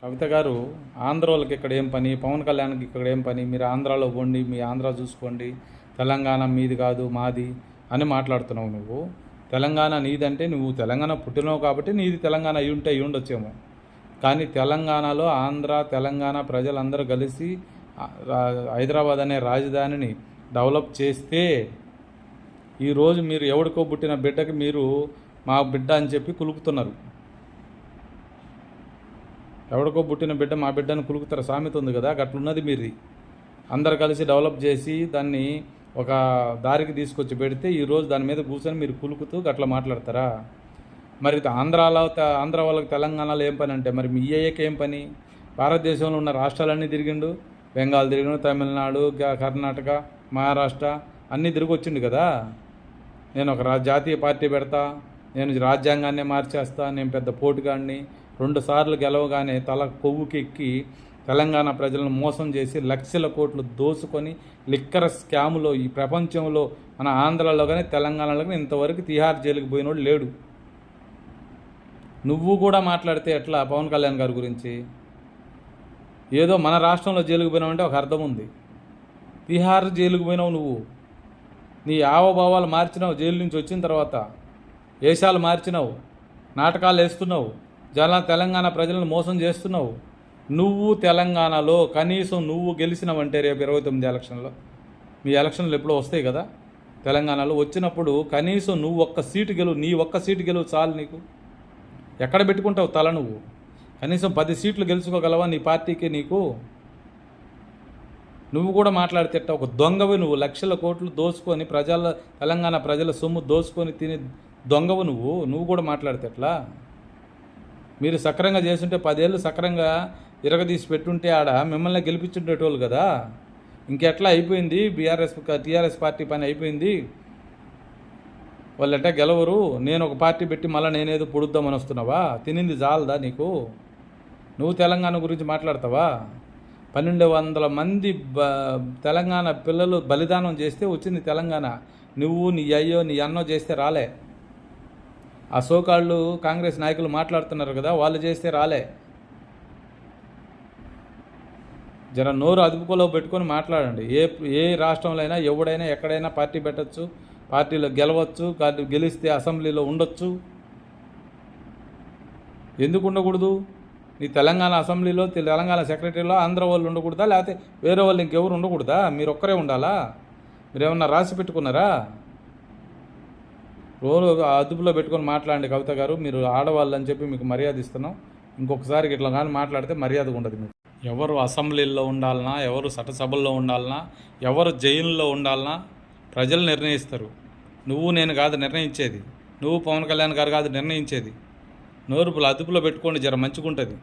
కవిత గారు, ఆంధ్ర వాళ్ళకి ఇక్కడ ఏం పని, పవన్ కళ్యాణ్కి ఇక్కడ ఏం పని, మీరు ఆంధ్రాలో పోండి, మీ ఆంధ్ర చూసుకోండి, తెలంగాణ మీది కాదు మాది అని మాట్లాడుతున్నావు. నువ్వు తెలంగాణ నీదంటే నువ్వు తెలంగాణ పుట్టినావు కాబట్టి నీది తెలంగాణ అయి ఉండొచ్చేమో. కానీ తెలంగాణలో ఆంధ్ర తెలంగాణ ప్రజలందరూ కలిసి హైదరాబాద్ అనే రాజధానిని డెవలప్ చేస్తే ఈరోజు మీరు ఎవడికో పుట్టిన బిడ్డకి మీరు మా బిడ్డ అని చెప్పి కులుపుతున్నారు. ఎవడికో పుట్టిన బిడ్డ మా బిడ్డను కులుకుతారు సామెత ఉంది కదా, గట్లున్నది మీది. అందరు కలిసి డెవలప్ చేసి దాన్ని ఒక దారికి తీసుకొచ్చి పెడితే ఈరోజు దాని మీద కూర్చొని మీరు కులుకుతూ గట్లా మాట్లాడతారా? మరి ఆంధ్ర వాళ్ళకి తెలంగాణలో ఏం పని అంటే మరి మీ అయ్యకి ఏం పని? భారతదేశంలో ఉన్న రాష్ట్రాలన్నీ తిరిగిండు, బెంగాల్ తిరిగిండు, తమిళనాడు, కర్ణాటక, మహారాష్ట్ర అన్నీ తిరిగి వచ్చిండు కదా. నేను ఒక జాతీయ పార్టీ పెడతా, నేను రాజ్యాంగాన్నే మార్చేస్తా, నేను పెద్ద పోటుగాడిని, 2 సార్లు గెలవగానే తల కొవ్వుకెక్కి తెలంగాణ ప్రజలను మోసం చేసి లక్షల కోట్లు దోసుకొని లిక్కర్ స్కాములో ఈ ప్రపంచంలో మన ఆంధ్రాలో కానీ తెలంగాణలో కానీ ఇంతవరకు తిహార్ జైలుకి పోయినోడు లేడు. నువ్వు కూడా మాట్లాడితే ఎట్లా పవన్ కళ్యాణ్ గారి గురించి? ఏదో మన రాష్ట్రంలో జైలుకు పోయినావంటే ఒక అర్థం ఉంది. తిహార్ జైలుకు పోయినావు నువ్వు, నీ ఆవభావాలు మార్చినావు, జైలు నుంచి వచ్చిన తర్వాత వేషాలు మార్చినావు, నాటకాలు వేస్తున్నావు, తెలంగాణ ప్రజలను మోసం చేస్తున్నావు. నువ్వు తెలంగాణలో కనీసం నువ్వు గెలిచినావంటే రేపు 29 ఎలక్షన్లో, మీ ఎలక్షన్లు ఎప్పుడో వస్తాయి కదా తెలంగాణలో, వచ్చినప్పుడు కనీసం నువ్వు ఒక్క సీటు గెలువు, నీ ఒక్క సీటు గెలువు చాలు. నీకు ఎక్కడ పెట్టుకుంటావు తల? నువ్వు కనీసం 10 సీట్లు గెలుచుకోగలవా నీ పార్టీకి? నీకు నువ్వు కూడా మాట్లాడితే ఒక దొంగవి నువ్వు. లక్షల కోట్లు దోచుకొని తెలంగాణ ప్రజల సొమ్ము దోచుకొని తిని దొంగవు నువ్వు కూడా మాట్లాడితే ఎట్లా? మీరు సక్రంగా చేస్తుంటే 10 ఏళ్ళు సక్రంగా ఇరగదీసి పెట్టుంటే ఆడ మిమ్మల్ని గెలిపించుండేటోళ్ళు కదా. ఇంకెట్లా అయిపోయింది టీఆర్ఎస్ పార్టీ పని అయిపోయింది. వాళ్ళు ఎట్టా గెలవరు, నేను ఒక పార్టీ పెట్టి మళ్ళీ నేనేదో పొడుద్దామని వస్తున్నావా? తినింది జాలదా నీకు? నువ్వు తెలంగాణ గురించి మాట్లాడతావా? 1200 మంది తెలంగాణ పిల్లలు బలిదానం చేస్తే వచ్చింది తెలంగాణ. నువ్వు నీ అయ్యో నీ అన్నో చేస్తే రాలే. ఆ సోకాళ్ళు కాంగ్రెస్ నాయకులు మాట్లాడుతున్నారు కదా, వాళ్ళు చేస్తే రాలే. జర నోరు అదుపులో పెట్టుకొని మాట్లాడండి. ఏ రాష్ట్రంలో అయినా ఎవడైనా ఎక్కడైనా పార్టీ పెట్టచ్చు, పార్టీలో గెలవచ్చు, గెలిస్తే అసెంబ్లీలో ఉండొచ్చు. ఎందుకు ఉండకూడదు? నీ తెలంగాణ అసెంబ్లీలో తెలంగాణ సెక్రటరీలో ఆంధ్ర వాళ్ళు ఉండకూడదా? లేకపోతే వేరే వాళ్ళు ఇంకెవరు ఉండకూడదా? మీరు ఒక్కరే ఉండాలా? మీరేమన్నా రాసి పెట్టుకున్నారా? రోజు అదుపులో పెట్టుకొని మాట్లాడండి. కవిత గారు, మీరు ఆడవాళ్ళు అని చెప్పి మీకు మర్యాద ఇస్తున్నాం. ఇంకొకసారి ఇట్లా కానీ మాట్లాడితే మర్యాద ఉండదు మీకు. ఎవరు అసెంబ్లీల్లో ఉండాలన్నా, ఎవరు చట్టసభల్లో ఉండాలన్నా, ఎవరు జైల్లో ఉండాలన్నా ప్రజలు నిర్ణయిస్తారు. నువ్వు నేను కాదు నిర్ణయించేది, నువ్వు పవన్ కళ్యాణ్ గారు కాదు నిర్ణయించేది. నోరుపులు అదుపులో పెట్టుకోండి, జర మంచిగుంటుంది.